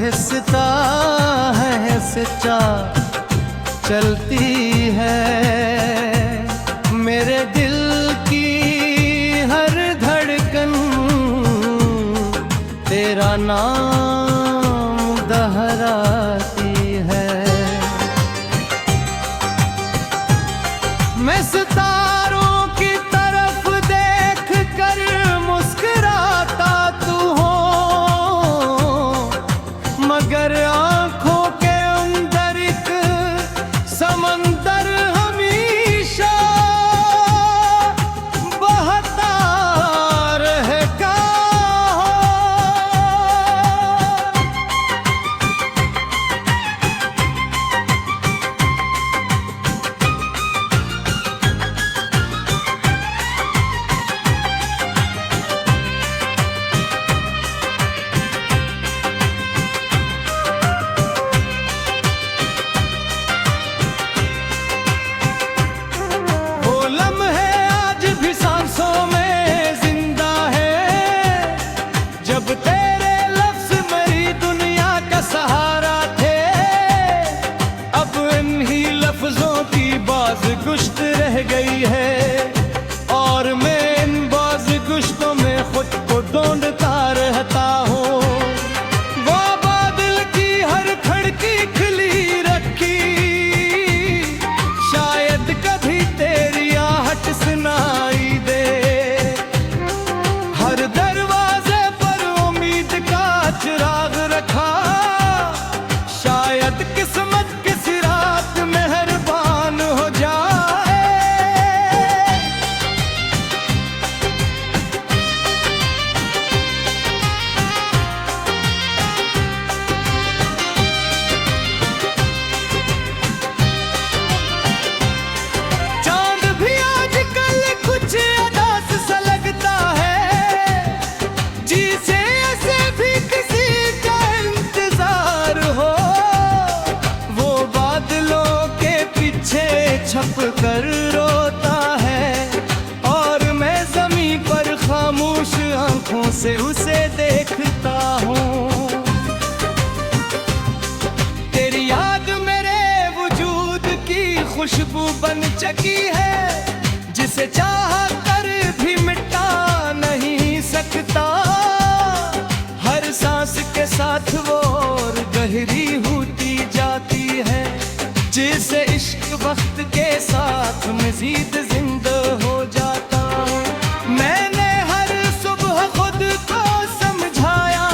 आहिस्ता आहिस्ता चलती है। मेरे दिल की हर धड़कन तेरा नाम दोहराती है। मैं सितारों की तरफ देख कर मुस्कुराता तू हो, मगर आंखों के अंदर एक समंदर हमेशा बहता रहेगा। जब तेरे लफ्ज़ मेरी दुनिया का सहारा थे, अब इन्हीं लफ्ज़ों की बाज़गुश्त रह गई है, और मैं इन बाज़गुश्तों में खुद को ढूंढता रहता हूँ। वो बादल की हर खिड़की खुली रखी, शायद कभी तेरी आहट सुनाई दे। हर दरवाजे चिराग रखा, शायद किस्मत किसी रात मेहरबान हो जाए। चांद भी आजकल कुछ अदास सा लगता है, जिसे ऐसे भी छप कर रोता है, और मैं ज़मीं पर खामोश आंखों से उसे देखता हूँ। तेरी याद मेरे वजूद की खुशबू बन चुकी है, जिसे चाह कर भी मिटा नहीं सकता। हर सांस के साथ वो और गहरी होती जाती है, जिसे इश्क वक्त के साथ मजीद जिंदा हो जाता हूँ। मैंने हर सुबह खुद को समझाया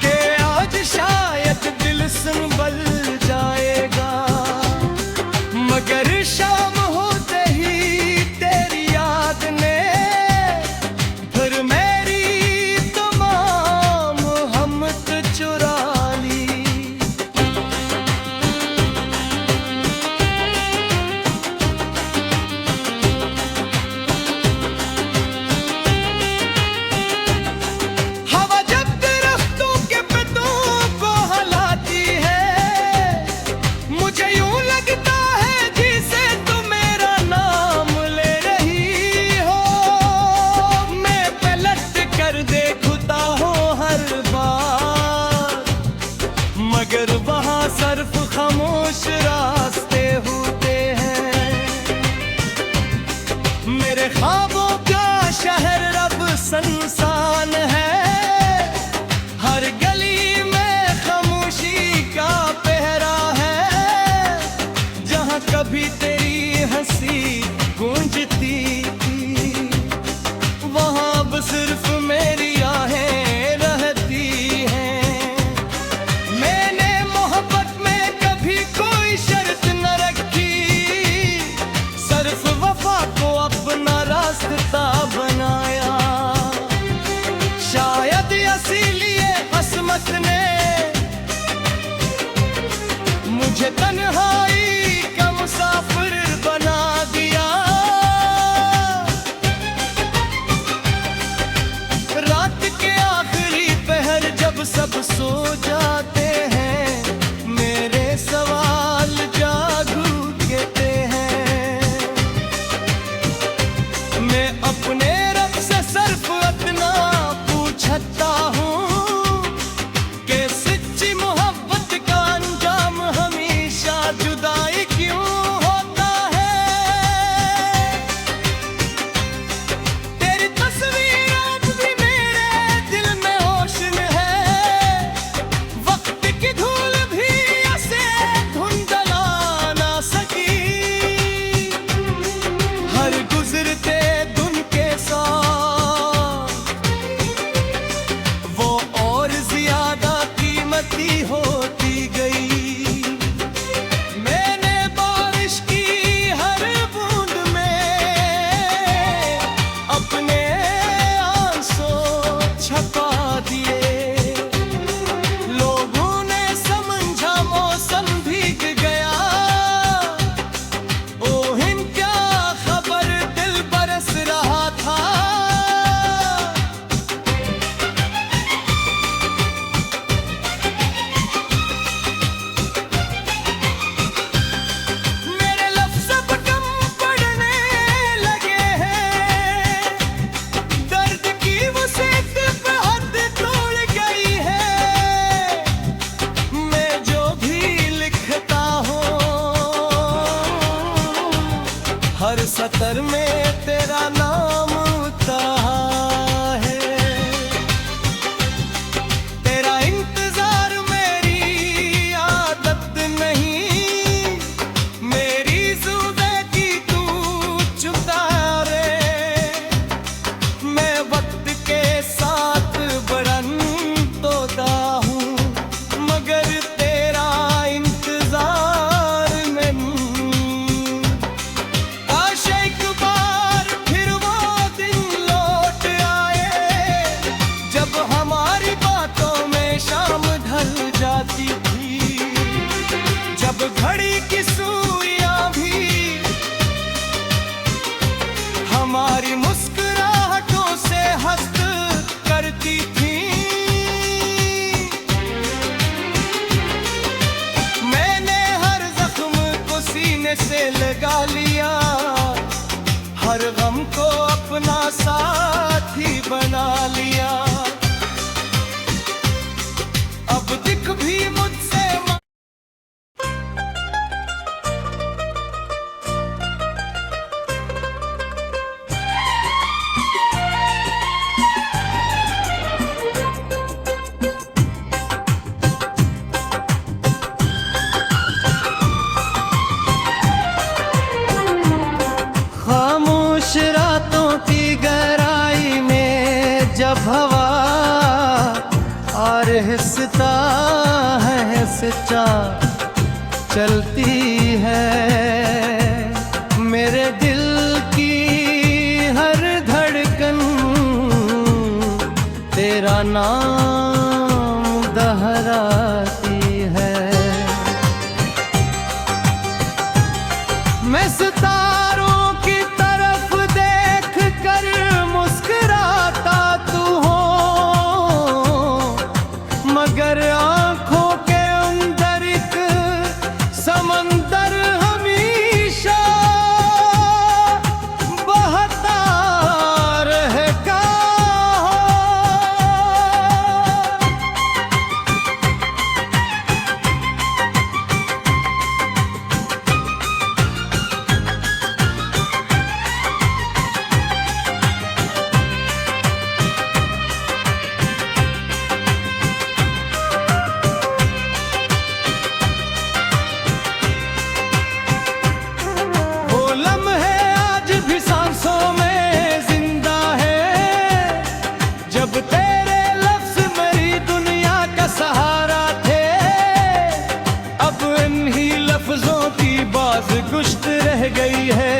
कि आज शायद दिल संभल जाएगा, मगर शाम होते ही तेरी याद ने फिर मेरी तमाम हमत चुरा ली। मगर वहाँ सिर्फ खामोश रास्ते होते हैं। मेरे ख्वाबों का शहर अब सुनसान है, हर गली में खामोशी का पहरा है। जहाँ कभी तेरी हंसी गूंजती थी, वहाँ अब सिर्फ मेरी आहें रहती हैं। कोई शर्त न रखी, सिर्फ वफा को अपना रास्ता बनाया। शायद इसीलिए किस्मत ने मुझे तन्हाई का मुसाफिर बना दिया। रात के आखिरी पहर जब सब सो जाते हैं, मेरे सवाल जागू कहते हैं। मैं अपने रब से सिर्फ इतना पूछता हूँ तुमको अपना साथी बना लिया। अब दिख भी मुझसे खामोश रातों की गहराई में जब हवा और हिस्सा है हिस्सा चलती है, मेरे दिल की हर धड़कन तेरा नाम दोहराती है। मैं सितारों की तरफ देख कर मुस्कुराता तू हो, मगर आंखों के अंदर एक समंदर हमेशा बहता रहेगा। गुश्त रह गई है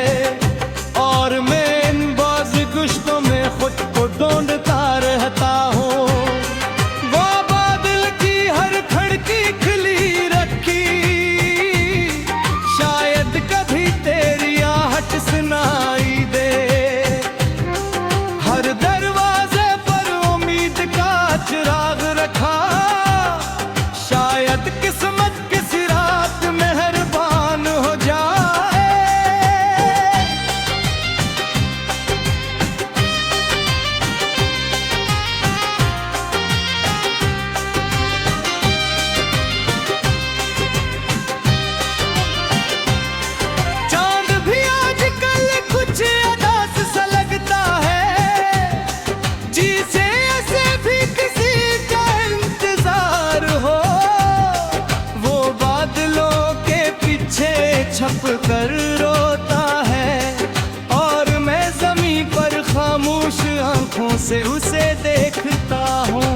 और मैं इन बाज गुश्तों में खुद को ढूंढता रहता हूँ। वो बादल की हर खिड़की खुली रखी, शायद कभी तेरी आहट सुनाई दे। हर दरवाजे पर उम्मीद का चिराग रखा, शायद किस्मत किसी रात मेहरबान हो जाए। चांद भी आजकल कुछ अदास सा लगता है, जिसे ऐसे भी किसी का इंतजार हो। वो बादलों के पीछे छप कर रोता है और मैं ज़मीं पर खामोश आंखों से उसे देखता हूँ।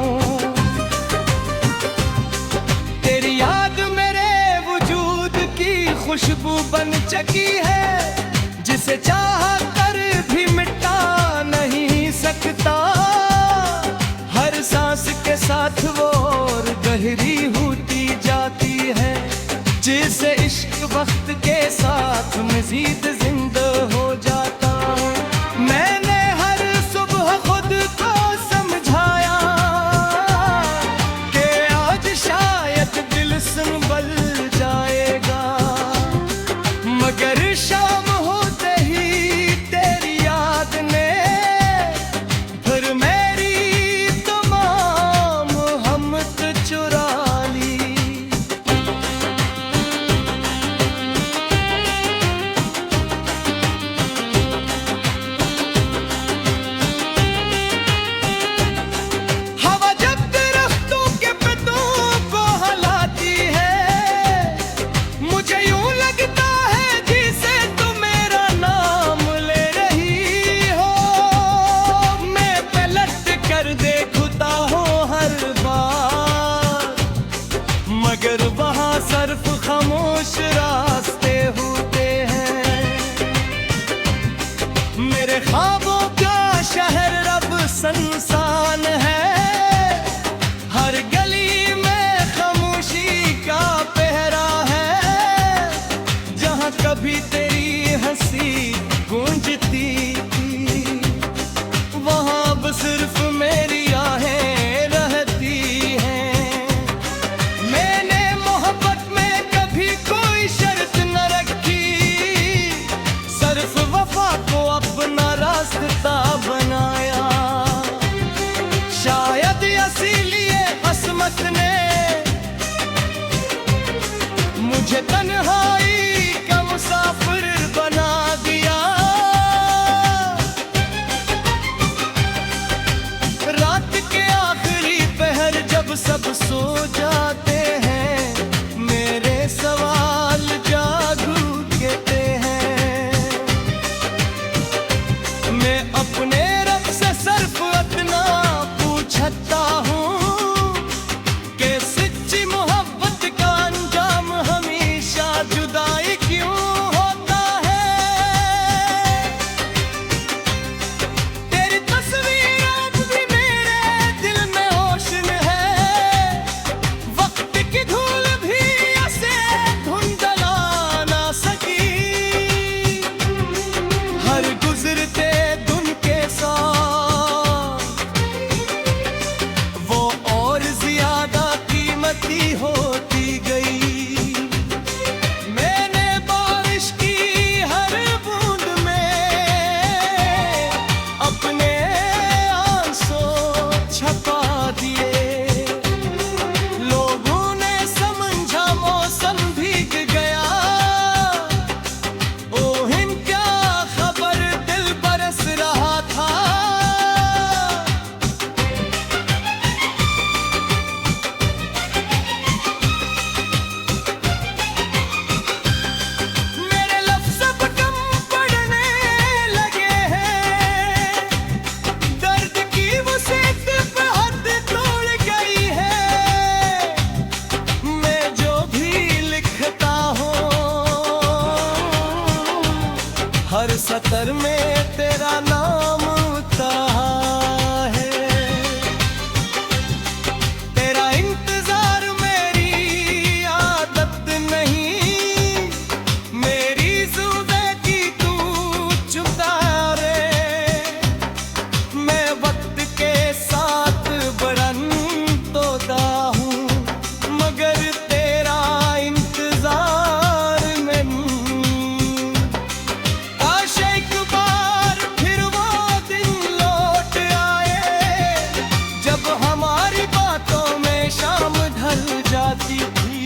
तेरी याद मेरे वजूद की खुशबू बन चुकी है, जिसे चाह कर भी मिटा नहीं सकता। हर सांस के साथ वो और गहरी होती जाती है, जिसे इश्क वक्त के साथ मजीद जिंदा हो जाता। मैंने हर सुबह खुद को समझाया कि आज शायद दिल संभल जाएगा, मगर शाम होते ही तेरी याद ने फिर मेरी तमाम हिम्मत चुरा ली। हवा जब दरख्तों के पत्तों को हिलाती है, मुझे यूं लगता है जैसे तुम मेरा नाम ले रही हो। मैं पलट कर देखता हूँ हर बार, मगर वहाँ सिर्फ खामोश रास्ते होते हैं। मेरे ख्वाबों का शहर रब संसान है, हर गली में खामोशी का पहरा है। जहाँ कभी तेरी हंसी गूंजती थी, वहाँ अब सिर्फ मेरी आहें रहती हैं। मैंने मोहब्बत में कभी कोई शर्त न रखी, सिर्फ वफा को अपना रास्ता मुझे तन्हाई का मुसाफिर बना दिया। रात के आखिरी पहर जब सब सो जाते हैं, मेरे सवाल जागू कहते हैं। मैं अपने रब से सिर्फ इतना पूछता हूँ कि सच्ची मोहब्बत का अंजाम हमेशा जुदाई क्यों होता है। तेरी तस्वीर अब भी मेरे दिल में रोशन है, वक्त की धूल भी ऐसे धुंधला ना सकी। हर गुजरते दिन के साथ वो और ज्यादा कीमती होती गई। मैंने बारिश की हर बूंद में अपने आंसू छपा दिए। लोगों ने समझा मौसम भीग गया, ओहिन क्या खबर दिल बरस रहा था। मेरे लफ्ज़ अब कम पड़ने लगे हैं, दर्द की वो सेक पे हद तोड़ गई है। मैं जो भी लिखता हूँ, हर सतर में तेरा नाम उता है। तेरा इंतजार मेरी आदत नहीं, मेरी जुबां की तू चुता रे। मैं वक्त के साथ बढ़न तोता हूँ, मगर तेरा इंतजार नहीं। काश एक बार फिर वो दिन लौट आए, जब हमारी बातों में शाम ढल जाती थी।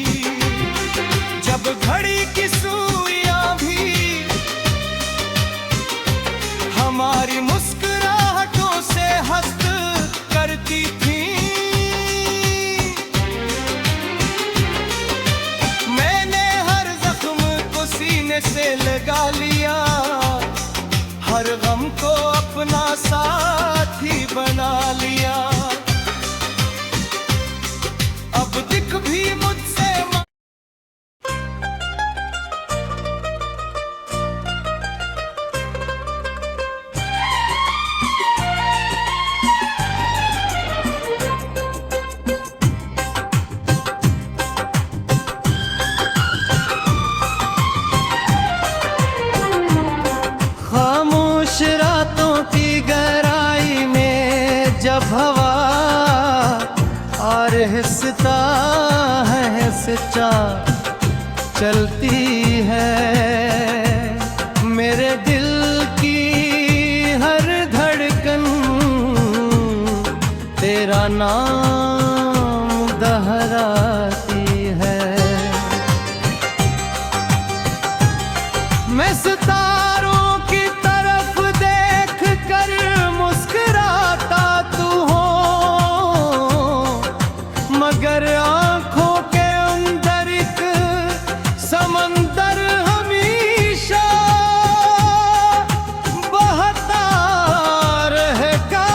जब घड़ी की सुइयां भी हमारी मुस्कुराहटों से हस्त करती थी। मैंने हर जख्म को सीने से लगा लिया, हर गम को अपना साथी बना लिया। अब दिख भी मुझसे खामोश रातों की गहराई में जब हवा और हिस्सा है सच्चा चलती है। मेरे दिल की हर धड़कन तेरा नाम दोहराती है। मैं सितारों की तरफ देख कर मुस्कुराता तू हो, मगर आंखों के अंदर एक समंदर हमेशा बहता रहेगा।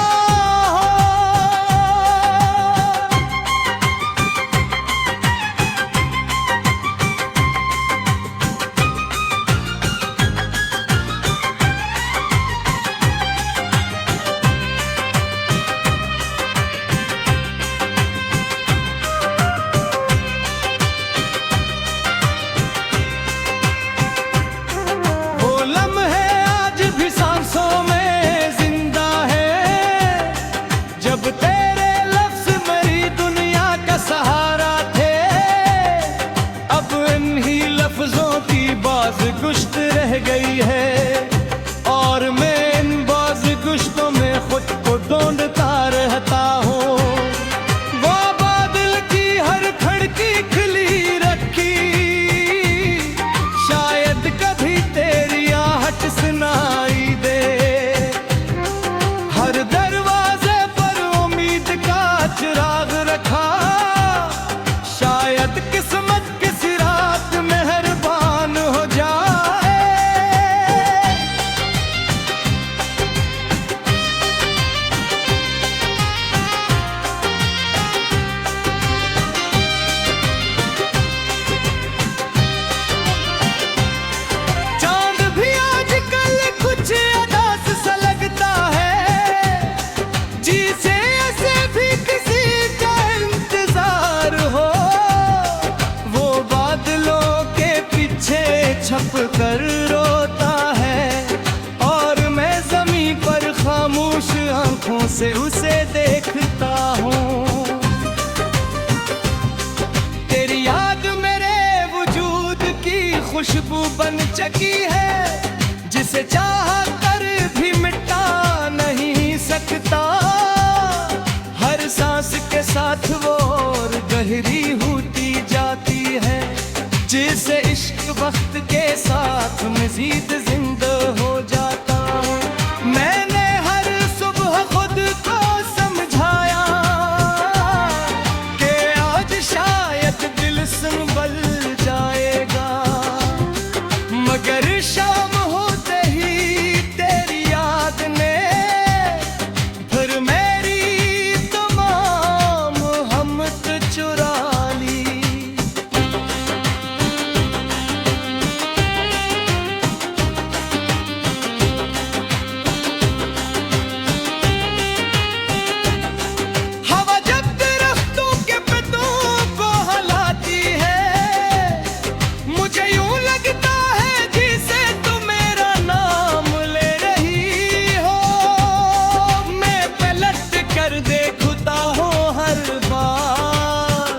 खुशबू बन चकी है, जिसे चाह कर भी मिटा नहीं सकता। हर सांस के साथ वो और गहरी होती जाती है, जिसे इश्क वक्त के साथ मजीद जिंदा हो जाता। मैंने हर सुबह खुद को समझाया कि आज शायद दिल संभल जाएगा, मगर शाम होते ही तेरी याद ने फिर मेरी तमाम हिम्मत चुरा ली। हवा जब दरख्तों के पत्तों को हिलाती है, मुझे यूं लगता है जैसे तुम मेरा नाम ले रही हो। मैं पलट कर देखता हूँ हर बार,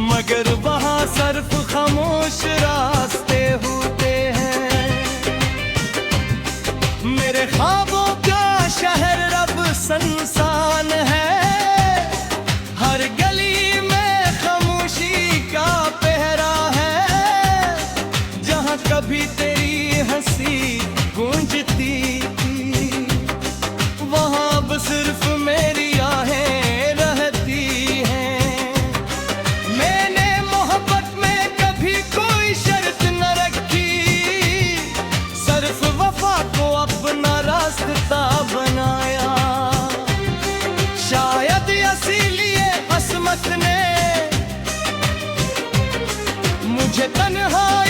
मगर वहाँ सिर्फ खामोश रास्ते होते हैं। मेरे ख्वाबों का शहर रब संसान है, हर गली में खामोशी का पहरा है। जहाँ कभी तेरी हंसी गूंजती थी, वहाँ अब सिर्फ मेरी आहें रहती हैं। मैंने मोहब्बत में कभी कोई शर्त न रखी, सिर्फ वफा को अपना रास्ता बनाया। शायद इसीलिए किस्मत ने मुझे तन्हाई